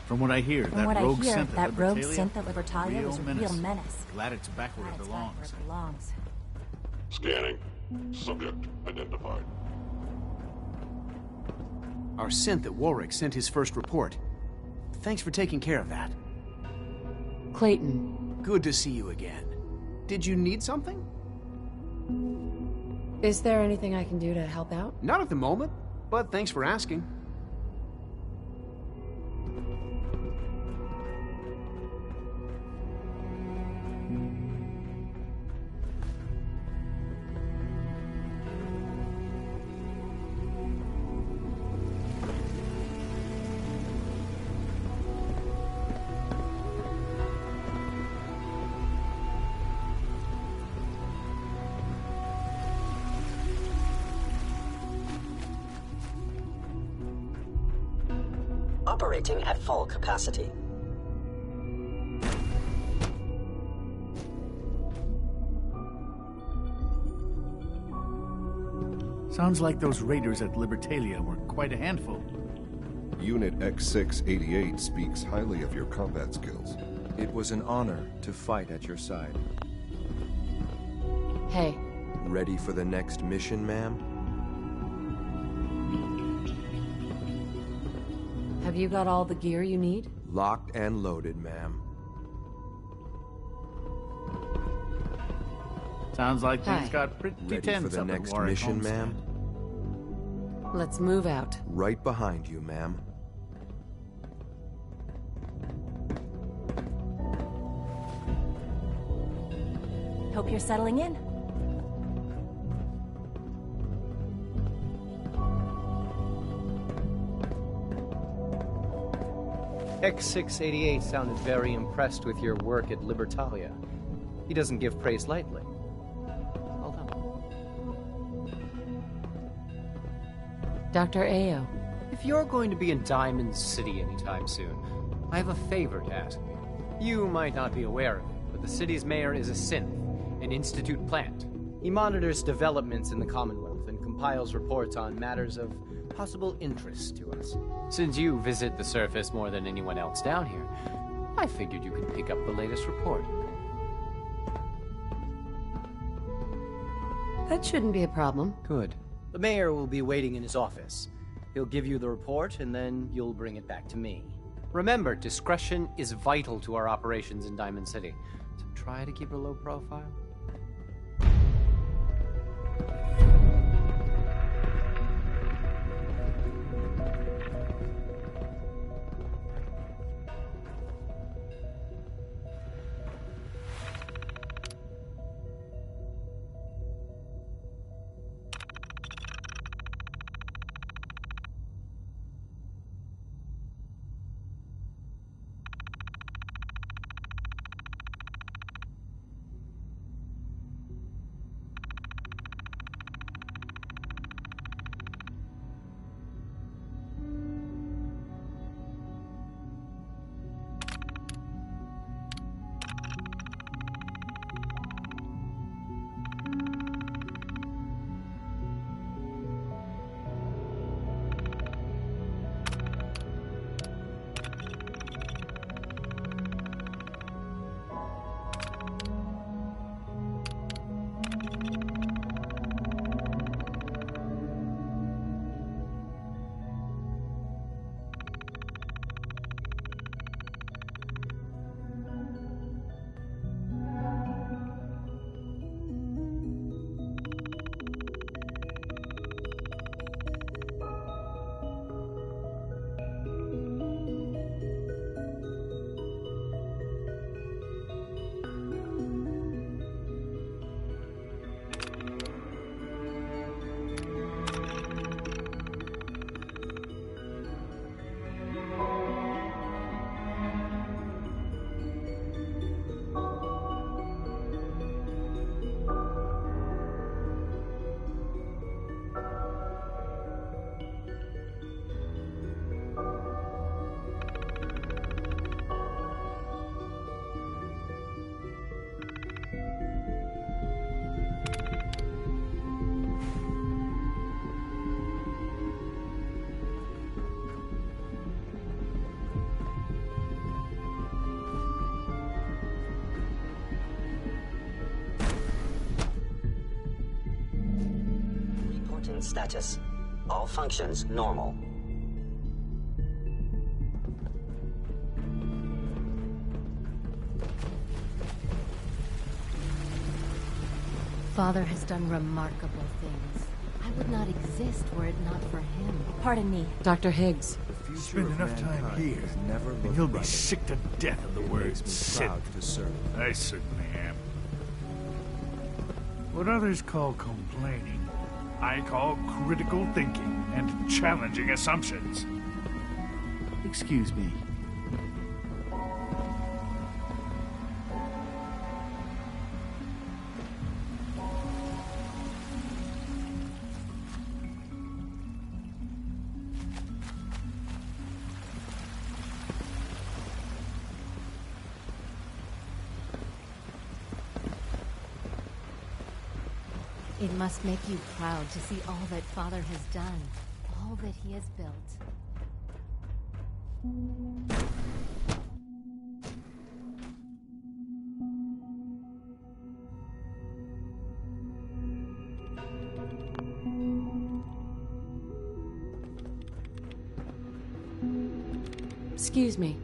From what I hear, From what I hear, that rogue Libertalia synth at Libertalia was a real menace. Glad it's back where it belongs. Scanning. Subject identified. Our synth at Warwick sent his first report. Thanks for taking care of that. Clayton. Good to see you again. Did you need something? Is there anything I can do to help out? Not at the moment, but thanks for asking. Operating at full capacity. Sounds like those raiders at Libertalia were quite a handful. Unit X688 speaks highly of your combat skills. It was an honor to fight at your side. Hey. Ready for the next mission, ma'am? Have you got all the gear you need? Locked and loaded, ma'am. Sounds like things got pretty Ready tense for the up at next Warwick mission, Homestead. ma'am? Let's move out. Right behind you, ma'am. Hope you're settling in. X688 sounded very impressed with your work at Libertalia. He doesn't give praise lightly. Hold on. Dr. Ayo. If you're going to be in Diamond City anytime soon, I have a favor to ask you. You might not be aware of it, but the city's mayor is a synth, an institute plant. He monitors developments in the Commonwealth and compiles reports on matters of possible interest to us. Since you visit the surface more than anyone else down here, I figured you could pick up the latest report. That shouldn't be a problem. Good. The mayor will be waiting in his office. He'll give you the report, and then you'll bring it back to me. Remember, discretion is vital to our operations in Diamond City, so try to keep a low profile. Titan status. All functions normal. Father has done remarkable things. I would not exist were it not for him. Pardon me. Dr. Higgs. Spend enough time here, and you'll be sick to death of the word synth. To serve. I certainly am. What others call complaining, I call critical thinking and challenging assumptions. Excuse me. It must make you proud to see all that Father has done, all that he has built. Excuse me.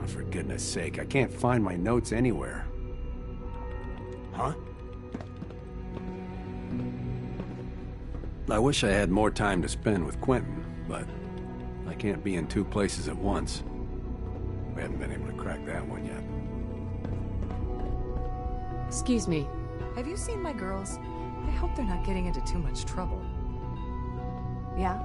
Oh, for goodness sake, I can't find my notes anywhere. Huh? I wish I had more time to spend with Quentin, but I can't be in two places at once. We haven't been able to crack that one yet. Excuse me. Have you seen my girls? I hope they're not getting into too much trouble. Yeah?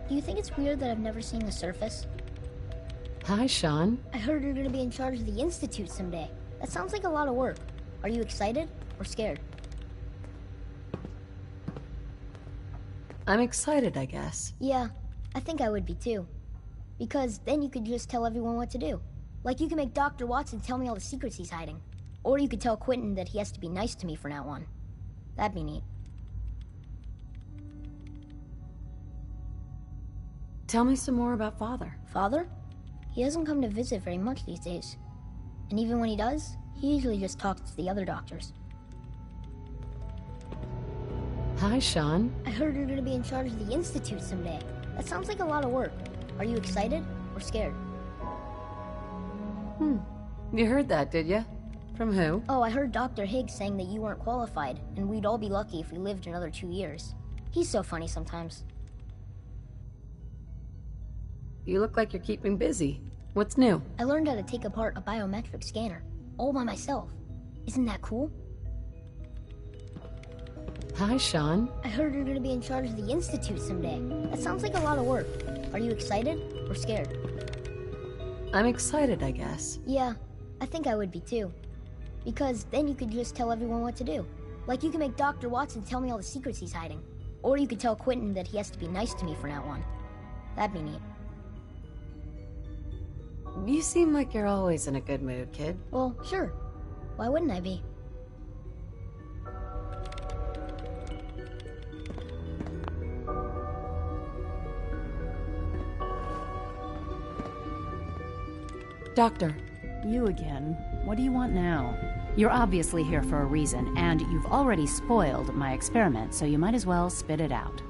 Do you think it's weird that I've never seen the surface? Hi, Sean. I heard you're gonna be in charge of the Institute someday. That sounds like a lot of work. Are you excited or scared? I'm excited, I guess. Yeah, I think I would be too. Because then you could just tell everyone what to do. Like you can make Dr. Watson tell me all the secrets he's hiding. Or you could tell Quentin that he has to be nice to me from now on. That'd be neat. Tell me some more about Father. Father? He doesn't come to visit very much these days. And even when he does, he usually just talks to the other doctors. Hi, Sean. I heard you're gonna be in charge of the Institute someday. That sounds like a lot of work. Are you excited or scared? You heard that, did you? From who? Oh, I heard Dr. Higgs saying that you weren't qualified, and we'd all be lucky if we lived another 2 years. He's so funny sometimes. You look like you're keeping busy. What's new? I learned how to take apart a biometric scanner, all by myself. Isn't that cool? Hi, Sean. I heard you're gonna be in charge of the Institute someday. That sounds like a lot of work. Are you excited or scared? I'm excited, I guess. Yeah, I think I would be too. Because then you could just tell everyone what to do. Like you can make Dr. Watson tell me all the secrets he's hiding. Or you could tell Quentin that he has to be nice to me from now on. That'd be neat. You seem like you're always in a good mood, kid. Well, sure. Why wouldn't I be? Doctor. You again. What do you want now? You're obviously here for a reason, and you've already spoiled my experiment, so you might as well spit it out.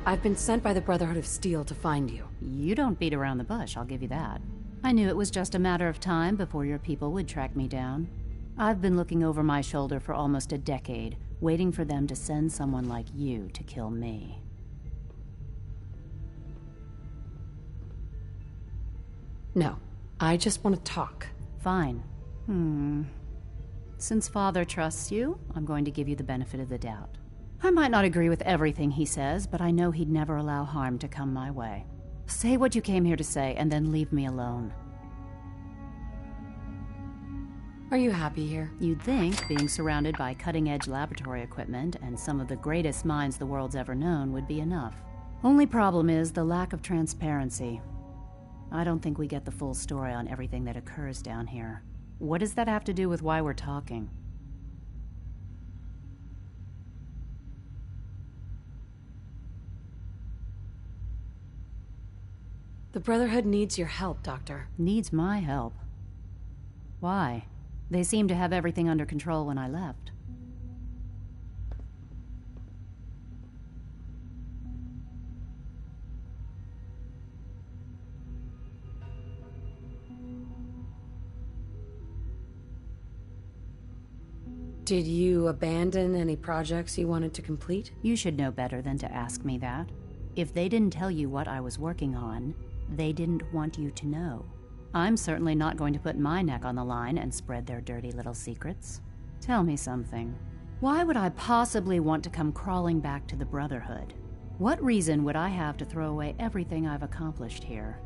I've been sent by the Brotherhood of Steel to find you. You don't beat around the bush, I'll give you that. I knew it was just a matter of time before your people would track me down. I've been looking over my shoulder for almost a decade, waiting for them to send someone like you to kill me. No, I just want to talk. Fine. Since Father trusts you, I'm going to give you the benefit of the doubt. I might not agree with everything he says, but I know he'd never allow harm to come my way. Say what you came here to say, and then leave me alone. Are you happy here? You'd think being surrounded by cutting-edge laboratory equipment and some of the greatest minds the world's ever known would be enough. Only problem is the lack of transparency. I don't think we get the full story on everything that occurs down here. What does that have to do with why we're talking? The Brotherhood needs your help, Doctor. Needs my help? Why? They seemed to have everything under control when I left. Did you abandon any projects you wanted to complete? You should know better than to ask me that. If they didn't tell you what I was working on, they didn't want you to know. I'm certainly not going to put my neck on the line and spread their dirty little secrets. Tell me something. Why would I possibly want to come crawling back to the Brotherhood? What reason would I have to throw away everything I've accomplished here?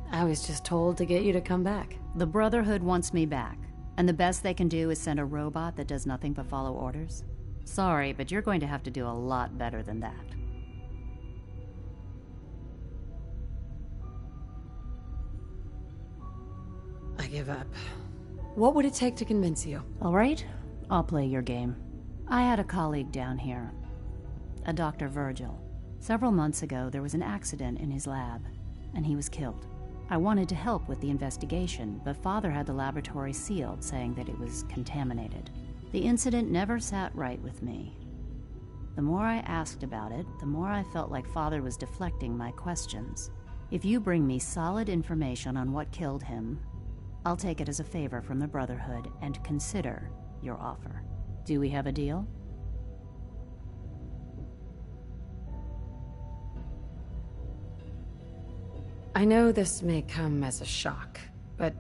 I was just told to get you to come back. The Brotherhood wants me back, and the best they can do is send a robot that does nothing but follow orders. Sorry, but you're going to have to do a lot better than that. I give up. What would it take to convince you? All right, I'll play your game. I had a colleague down here, a Dr. Virgil. Several months ago, there was an accident in his lab, and he was killed. I wanted to help with the investigation, but Father had the laboratory sealed, saying that it was contaminated. The incident never sat right with me. The more I asked about it, the more I felt like Father was deflecting my questions. If you bring me solid information on what killed him, I'll take it as a favor from the Brotherhood and consider your offer. Do we have a deal? I know this may come as a shock, but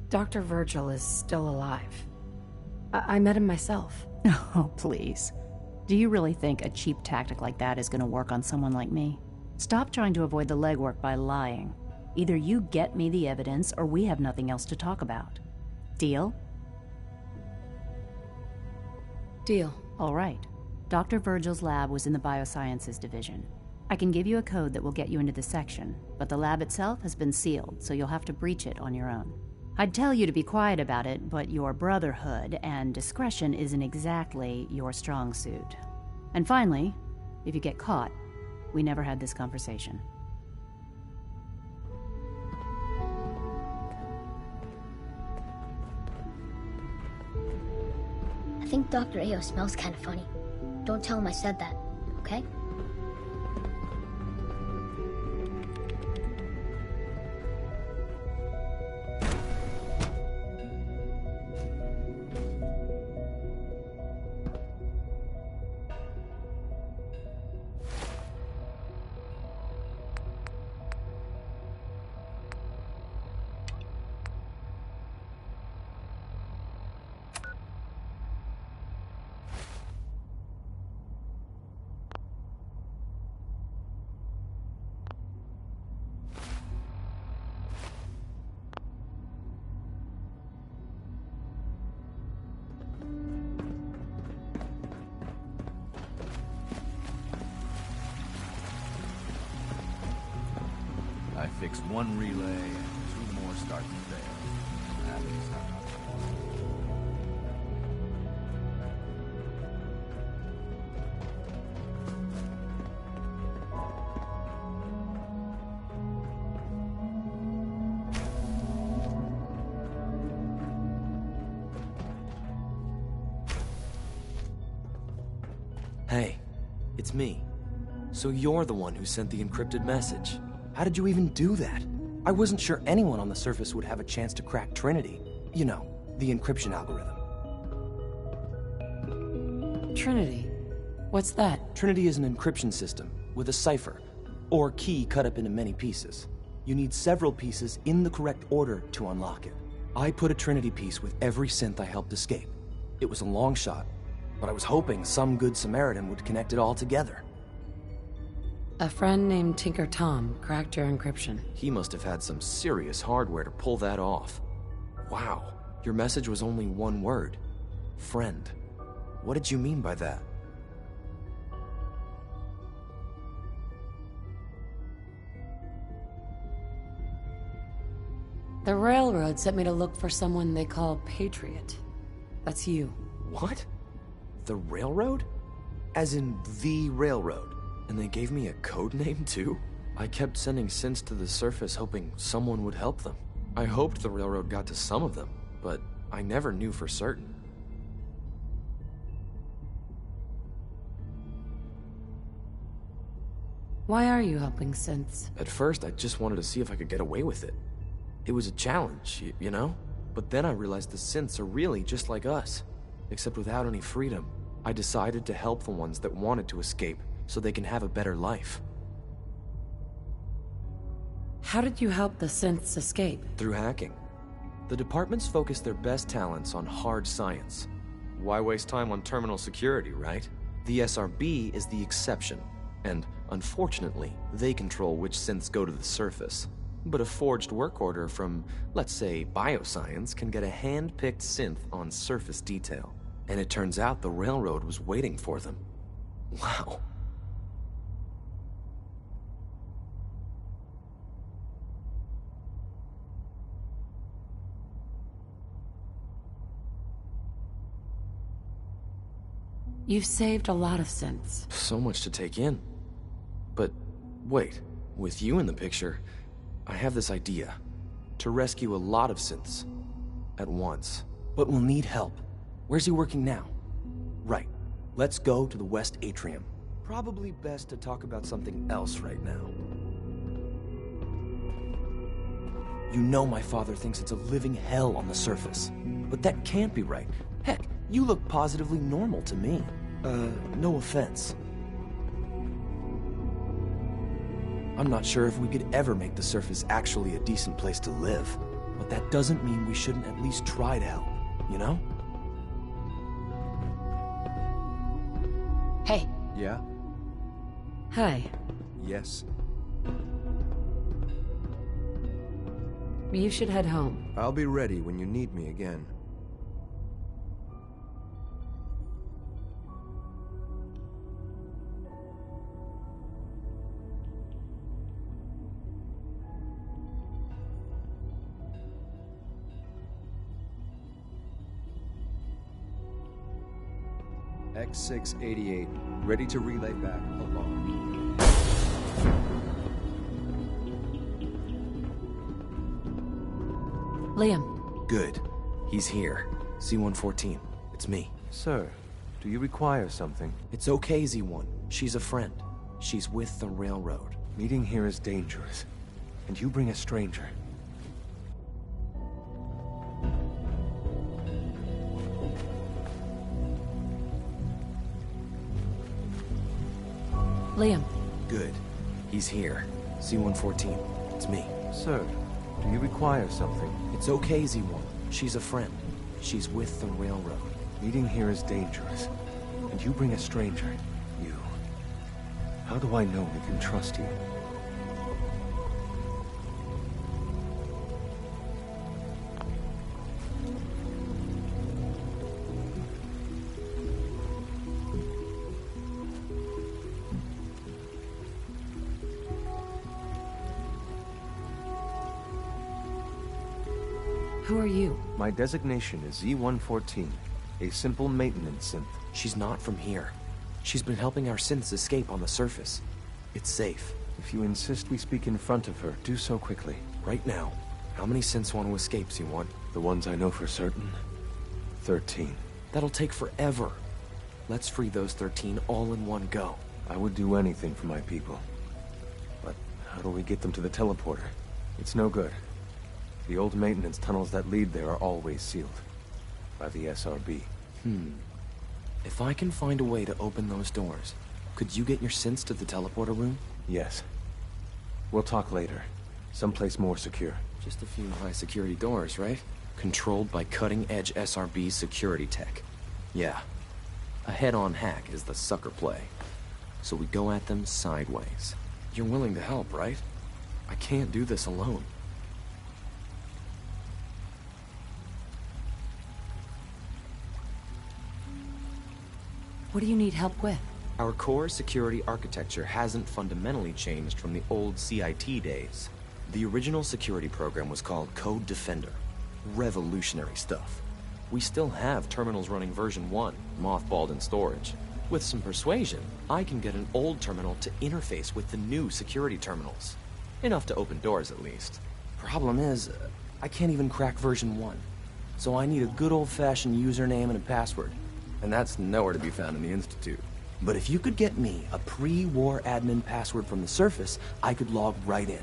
Dr. Virgil is still alive. I met him myself. Oh, please. Do you really think a cheap tactic like that is going to work on someone like me? Stop trying to avoid the legwork by lying. Either you get me the evidence, or we have nothing else to talk about. Deal? Deal. All right. Dr. Virgil's lab was in the Biosciences Division. I can give you a code that will get you into the section, but the lab itself has been sealed, so you'll have to breach it on your own. I'd tell you to be quiet about it, but your Brotherhood and discretion isn't exactly your strong suit. And finally, if you get caught, we never had this conversation. I think Dr. Ayo smells kind of funny. Don't tell him I said that, okay? fix one relay and 2 more start to fail. That is not. Hey, it's me. So you're the one who sent the encrypted message. How did you even do that? I wasn't sure anyone on the surface would have a chance to crack Trinity. You know, the encryption algorithm. Trinity? What's that? Trinity is an encryption system with a cipher, or key cut up into many pieces. You need several pieces in the correct order to unlock it. I put a Trinity piece with every synth I helped escape. It was a long shot, but I was hoping some good Samaritan would connect it all together. A friend named Tinker Tom cracked your encryption. He must have had some serious hardware to pull that off. Wow, your message was only one word. Friend. What did you mean by that? The railroad sent me to look for someone they call Patriot. That's you. What? The railroad? As in the railroad? And they gave me a code name too? I kept sending synths to the surface hoping someone would help them. I hoped the railroad got to some of them, but I never knew for certain. Why are you helping synths? At first, I just wanted to see if I could get away with it. It was a challenge, you know? But then I realized the synths are really just like us, except without any freedom. I decided to help the ones that wanted to escape, so they can have a better life. How did you help the synths escape? Through hacking. The departments focus their best talents on hard science. Why waste time on terminal security, right? The SRB is the exception, and unfortunately, they control which synths go to the surface. But a forged work order from, let's say, bioscience can get a hand-picked synth on surface detail. And it turns out the railroad was waiting for them. Wow. You've saved a lot of synths. So much to take in. But wait, with you in the picture, I have this idea. To rescue a lot of synths. At once. But we'll need help. Where's he working now? Right. Let's go to the West Atrium. Probably best to talk about something else right now. You know my father thinks it's a living hell on the surface. But that can't be right. Heck, you look positively normal to me. No offense. I'm not sure if we could ever make the surface actually a decent place to live. But that doesn't mean we shouldn't at least try to help, you know? Hey. Yeah? Hi. Yes. You should head home. I'll be ready when you need me again. X688, ready to relay back along. Liam. Good. He's here. C-114. It's me. Sir, do you require something? It's okay, Z-1. She's a friend. She's with the railroad. Meeting here is dangerous. And you bring a stranger. Liam. Good. He's here. C-114. It's me. Sir, do you require something? It's okay, Z-1. She's a friend. She's with the railroad. Meeting here is dangerous. And you bring a stranger. You. How do I know we can trust you? Who are you? My designation is Z-114, a simple maintenance synth. She's not from here. She's been helping our synths escape on the surface. It's safe. If you insist we speak in front of her, do so quickly. Right now. How many synths want to escape, C1? The ones I know for certain? 13. That'll take forever. Let's free those 13 all in one go. I would do anything for my people. But how do we get them to the teleporter? It's no good. The old maintenance tunnels that lead there are always sealed. By the SRB. If I can find a way to open those doors, could you get your synths to the teleporter room? Yes. We'll talk later. Someplace more secure. Just a few high-security doors, right? Controlled by cutting-edge SRB security tech. Yeah. A head-on hack is the sucker play. So we go at them sideways. You're willing to help, right? I can't do this alone. What do you need help with? Our core security architecture hasn't fundamentally changed from the old CIT days. The original security program was called Code Defender. Revolutionary stuff. We still have terminals running version 1, mothballed in storage. With some persuasion, I can get an old terminal to interface with the new security terminals. Enough to open doors, at least. Problem is, I can't even crack version 1. So I need a good old-fashioned username and a password. And that's nowhere to be found in the Institute. But if you could get me a pre-war admin password from the surface, I could log right in.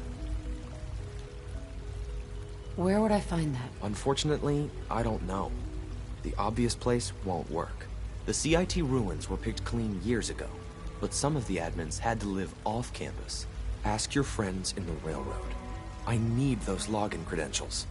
Where would I find that? Unfortunately, I don't know. The obvious place won't work. The CIT ruins were picked clean years ago, but some of the admins had to live off campus. Ask your friends in the railroad. I need those login credentials.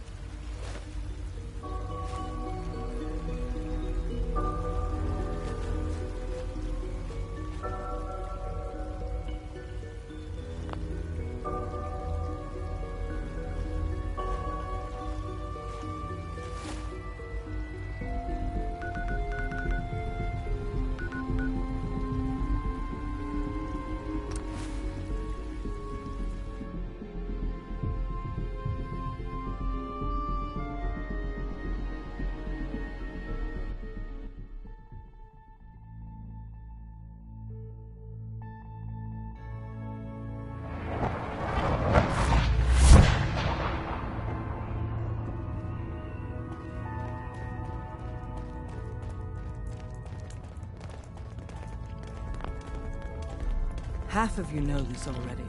Half of you know this already,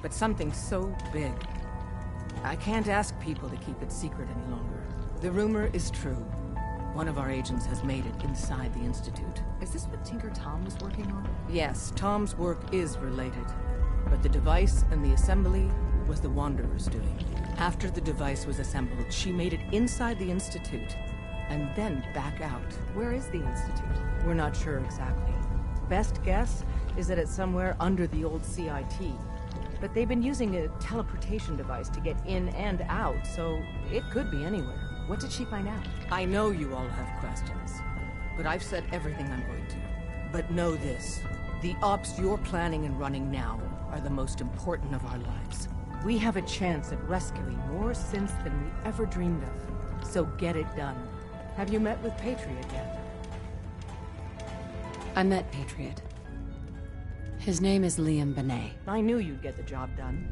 but something so big, I can't ask people to keep it secret any longer. The rumor is true. One of our agents has made it inside the Institute. Is this what Tinker Tom was working on? Yes, Tom's work is related, but the device and the assembly was the Wanderer's doing. After the device was assembled, she made it inside the Institute, and then back out. Where is the Institute? We're not sure exactly. Best guess is that it's somewhere under the old CIT. But they've been using a teleportation device to get in and out, so it could be anywhere. What did she find out? I know you all have questions, but I've said everything I'm going to. But know this, the ops you're planning and running now are the most important of our lives. We have a chance at rescuing more synths than we ever dreamed of, so get it done. Have you met with Patriot yet? I met Patriot. His name is Liam Benet. I knew you'd get the job done.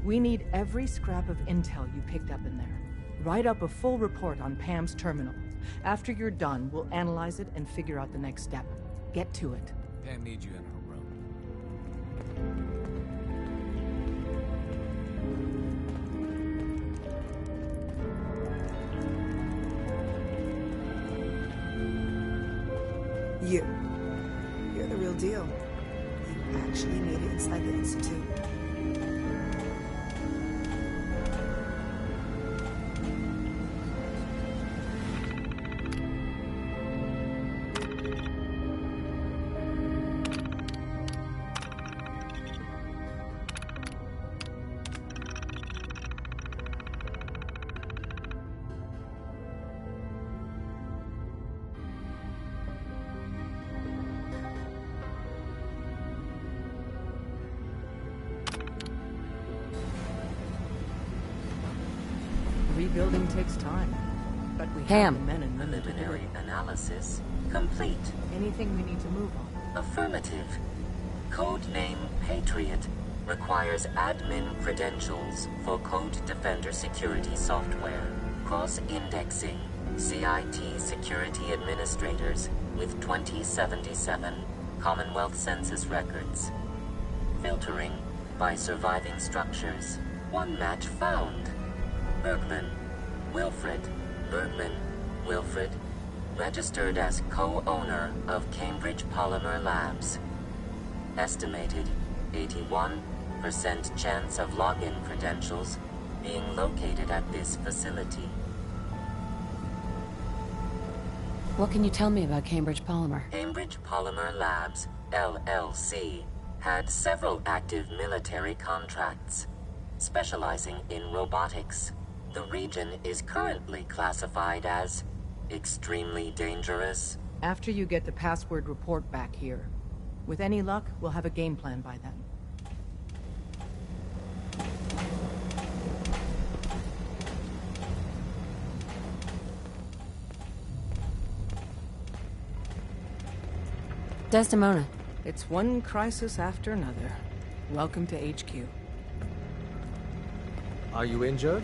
We need every scrap of intel you picked up in there. Write up a full report on Pam's terminal. After you're done, we'll analyze it and figure out the next step. Get to it. Pam needs you in her room. You're the real deal. You actually made it inside the Institute. Rebuilding takes time. But we Ham. have the men and women to do Preliminary it. analysis complete. Anything we need to move on? Affirmative. Codename Patriot requires admin credentials for Code Defender security software. Cross-indexing CIT security administrators with 2077 Commonwealth Census records. Filtering by surviving structures. One match found. Bergman. Wilfred. Bergman. Wilfred. Registered as co-owner of Cambridge Polymer Labs. Estimated 81% chance of login credentials being located at this facility. What can you tell me about Cambridge Polymer? Cambridge Polymer Labs, LLC, had several active military contracts, specializing in robotics. The region is currently classified as extremely dangerous. After you get the password report back here. With any luck, we'll have a game plan by then. Desdemona. It's one crisis after another. Welcome to HQ. Are you injured?